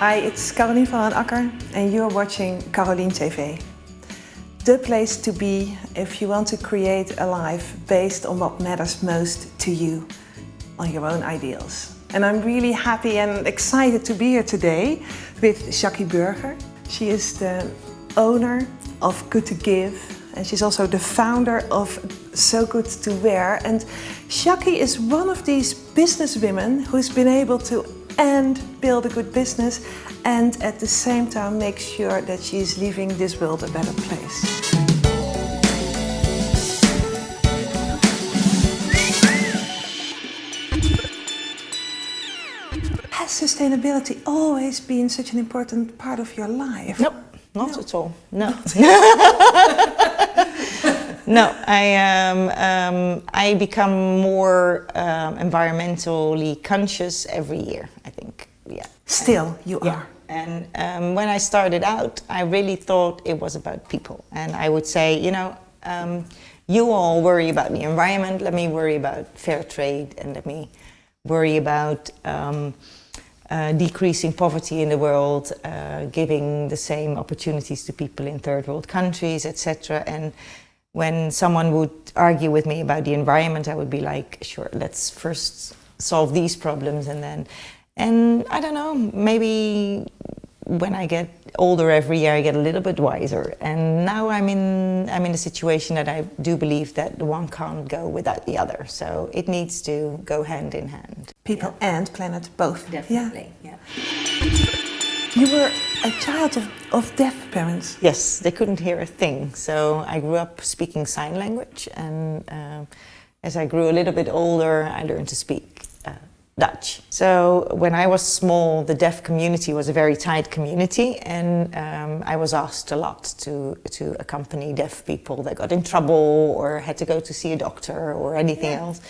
Hi, it's Carolien van Akker and you're watching Carolien TV. The place to be if you want to create a life based on what matters most to you, on your own ideals. And I'm really happy and excited to be here today with Jacqui Burger. She is the owner of Good to Give and she's also the founder of So Good to Wear. And Jacqui is one of these businesswomen who's been able to build a good business and at the same time make sure that she's leaving this world a better place. Has sustainability always been such an important part of your life? Nope, not at all. No. No, I become more environmentally conscious every year, I think. Yeah. Still, you are. And when I started out, I really thought it was about people. And I would say, you know, you all worry about the environment, let me worry about fair trade, and let me worry about decreasing poverty in the world, giving the same opportunities to people in third world countries, etc. And when someone would argue with me about the environment, I would be like, sure, let's first solve these problems and I don't know, maybe when I get older every year I get a little bit wiser. And now I'm in a situation that I do believe that the one can't go without the other. So it needs to go hand in hand. People and planet, both. Definitely, yeah. You were a child of deaf parents. Yes, they couldn't hear a thing. So I grew up speaking sign language, and as I grew a little bit older, I learned to speak Dutch. So when I was small, the deaf community was a very tight community, and I was asked a lot to accompany deaf people that got in trouble or had to go to see a doctor or anything else,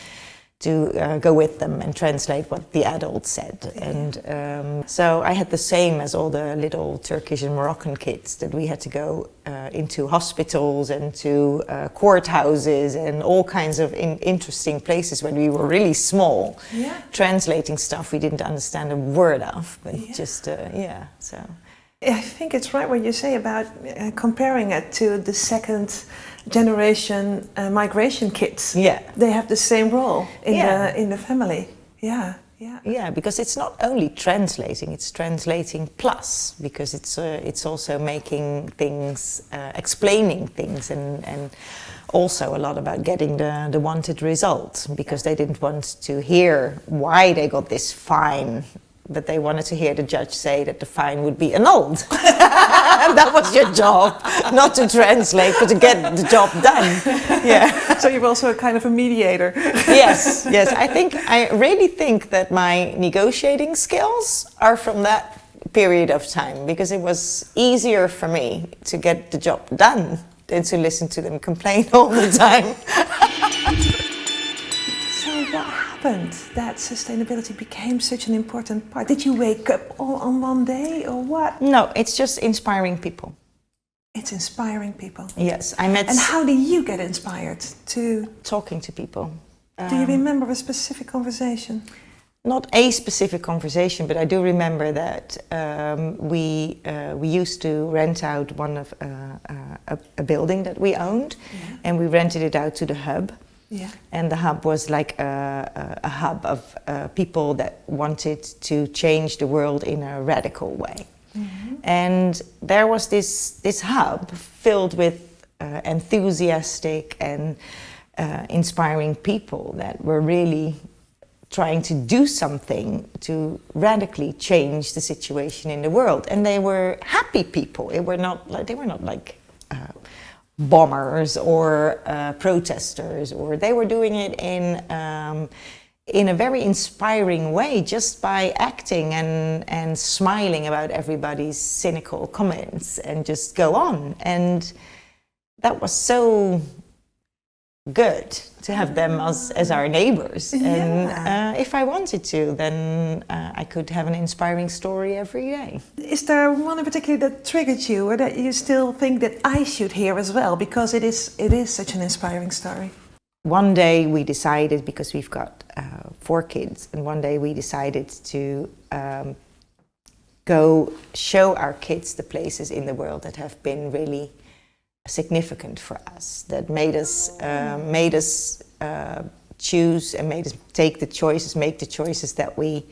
to go with them and translate what the adults said. And so I had the same as all the little Turkish and Moroccan kids, that we had to go into hospitals and to courthouses and all kinds of interesting places when we were really small, translating stuff we didn't understand a word of, but just, so. I think it's right what you say about comparing it to the second generation migration kids. Yeah, they have the same role in the family. Yeah, because it's not only translating; it's translating plus, because it's also making things, explaining things, and also a lot about getting the wanted result, because they didn't want to hear why they got this fine. But they wanted to hear the judge say that the fine would be annulled. And that was your job, not to translate, but to get the job done. Yeah. So you're also a kind of a mediator. Yes. I really think that my negotiating skills are from that period of time, because it was easier for me to get the job done than to listen to them complain all the time. So what happened that sustainability became such an important part? Did you wake up all on one day or what? No, it's just inspiring people. It's inspiring people. Yes, I met. And how do you get inspired to talking to people? Do you remember a specific conversation? Not a specific conversation, but I do remember that we used to rent out one of a building that we owned, and we rented it out to the hub. Yeah. And the hub was like a hub of people that wanted to change the world in a radical way. Mm-hmm. And there was this hub filled with enthusiastic and inspiring people that were really trying to do something to radically change the situation in the world. And they were happy people. They were not like bombers or protesters, or they were doing it in a very inspiring way, just by acting and smiling about everybody's cynical comments and just go on. And that was so good to have them as our neighbors. And if I wanted to, then I could have an inspiring story every day. Is there one in particular that triggered you, or that you still think that I should hear as well, because it is such an inspiring story? One day we decided, because we've got 4 kids, and one day we decided to go show our kids the places in the world that have been really significant for us, that made us choose and made us make the choices that we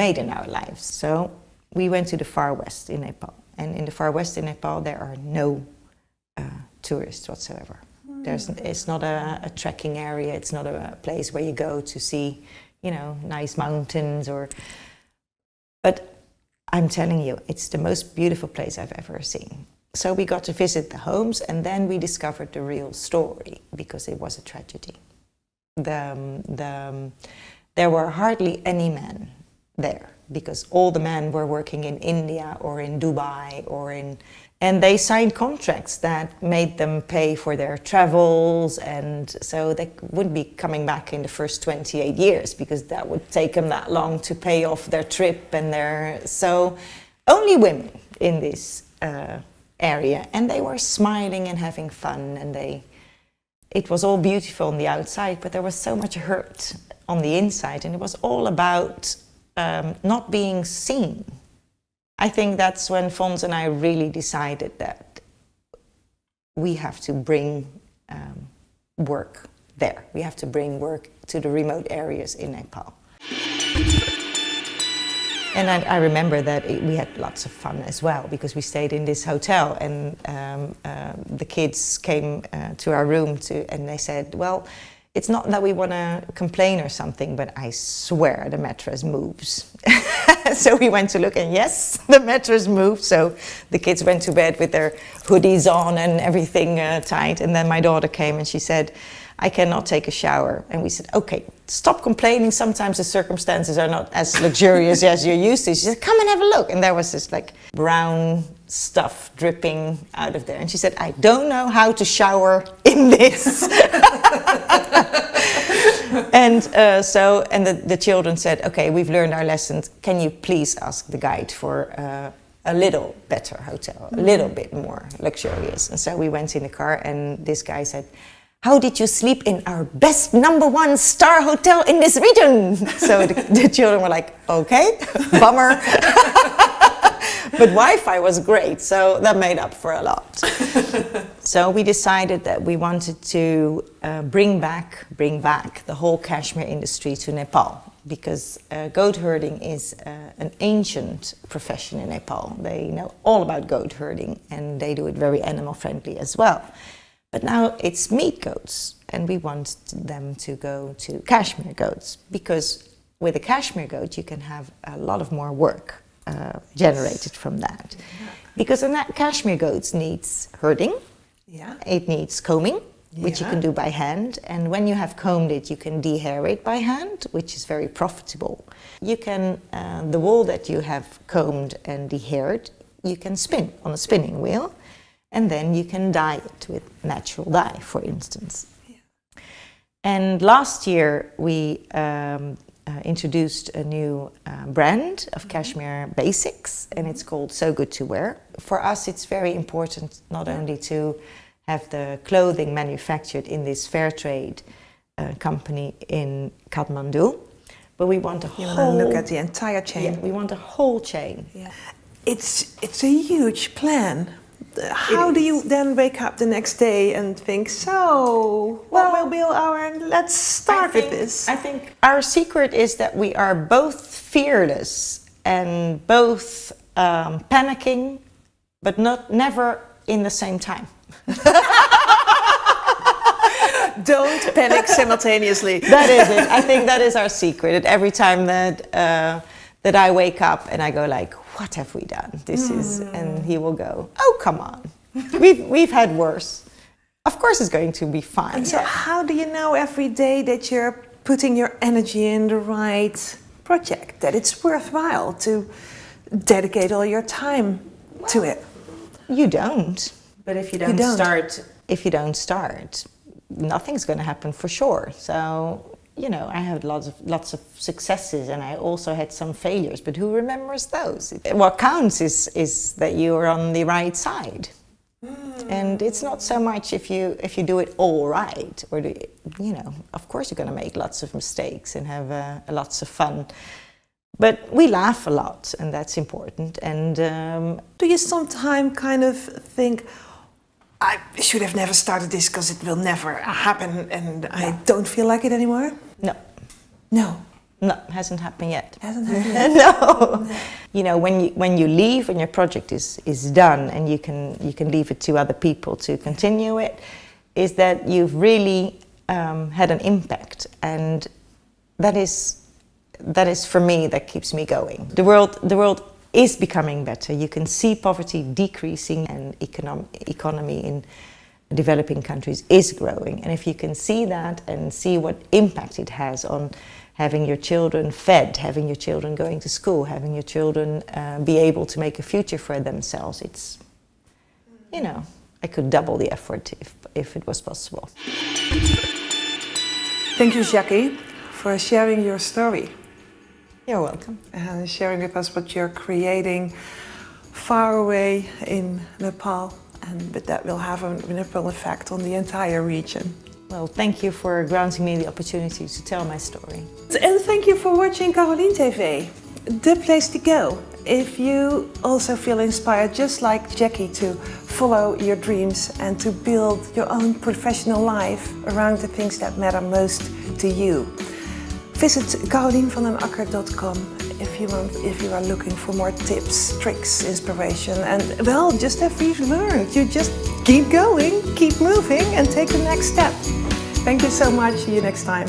made in our lives. So we went to the far west in Nepal, and in the far west in Nepal there are no tourists whatsoever. It's not a trekking area. It's not a place where you go to see, nice mountains but I'm telling you, it's the most beautiful place I've ever seen. So we got to visit the homes, and then we discovered the real story, because it was a tragedy. There were hardly any men there, because all the men were working in India or in Dubai and they signed contracts that made them pay for their travels, and so they wouldn't be coming back in the first 28 years, because that would take them that long to pay off their trip so only women in this area, and they were smiling and having fun, and it was all beautiful on the outside, but there was so much hurt on the inside, and it was all about not being seen. I think that's when Fons and I really decided that we have to bring work there. We have to bring work to the remote areas in Nepal. And I remember that we had lots of fun as well, because we stayed in this hotel, and the kids came to our room and they said, well, it's not that we want to complain or something, but I swear the mattress moves. So we went to look, and yes, the mattress moved. So the kids went to bed with their hoodies on and everything tight. And then my daughter came and she said, I cannot take a shower. And we said, okay, stop complaining. Sometimes the circumstances are not as luxurious as you're used to. She said, come and have a look. And there was this like brown stuff dripping out of there. And she said, I don't know how to shower in this. And the children said, okay, we've learned our lessons. Can you please ask the guide for a little better hotel, a little bit more luxurious? And so we went in the car, and this guy said, how did you sleep in our best #1 star hotel in this region? So the children were like, okay, bummer. But Wi-Fi was great, so that made up for a lot. So we decided that we wanted to bring back the whole cashmere industry to Nepal, because goat herding is an ancient profession in Nepal. They know all about goat herding, and they do it very animal friendly as well. But now it's meat goats, and we want them to go to cashmere goats, because with a cashmere goat you can have a lot of more work generated from that. Yeah. Because a cashmere goat needs herding, it needs combing, which you can do by hand, and when you have combed it you can dehair it by hand, which is very profitable. You can, the wool that you have combed and dehaired, you can spin on a spinning wheel, and then you can dye it with natural dye, for instance. Yeah. And last year we introduced a new brand of cashmere basics, and it's called So Good to Wear. For us it's very important not only to have the clothing manufactured in this Fairtrade company in Kathmandu, but we want a whole... look at the entire chain. Yeah, we want a whole chain. Yeah. It's a huge plan. How do you then wake up the next day and think, so, what will be let's start with this? I think our secret is that we are both fearless and both panicking, but never in the same time. Don't panic simultaneously. That is it. I think that is our secret. That every time that I wake up and I go like, what have we done? This is, and he will go, oh, come on. We've had worse. Of course it's going to be fine. And so how do you know every day that you're putting your energy in the right project, that it's worthwhile to dedicate all your time to it? You don't. But if you don't start, nothing's going to happen for sure. So, I had lots of successes, and I also had some failures, but who remembers those? What counts is that you are on the right side. And it's not so much if you do it all right, or of course you're going to make lots of mistakes and have lots of fun. But we laugh a lot, and that's important. And do you sometimes kind of think, I should have never started this because it will never happen and I don't feel like it anymore? No. No? No, hasn't happened yet. Hasn't happened yet? No. You know, when you leave, when your project is done and you can leave it to other people to continue it, is that you've really had an impact, and that is for me, that keeps me going. The world is becoming better. You can see poverty decreasing, and economy in developing countries is growing. And if you can see that and see what impact it has on having your children fed, having your children going to school, having your children be able to make a future for themselves, it's, you know, I could double the effort if it was possible. Thank you, Jacqui, for sharing your story. You're welcome. And sharing with us what you're creating far away in Nepal, but that will have a ripple effect on the entire region. Well, thank you for granting me the opportunity to tell my story. And thank you for watching Carolien TV, the place to go. If you also feel inspired, just like Jacqui, to follow your dreams and to build your own professional life around the things that matter most to you. Visit carolienvandenakker.com if you are looking for more tips, tricks, inspiration, and well, just as we've learned, you just keep going, keep moving, and take the next step. Thank you so much. See you next time.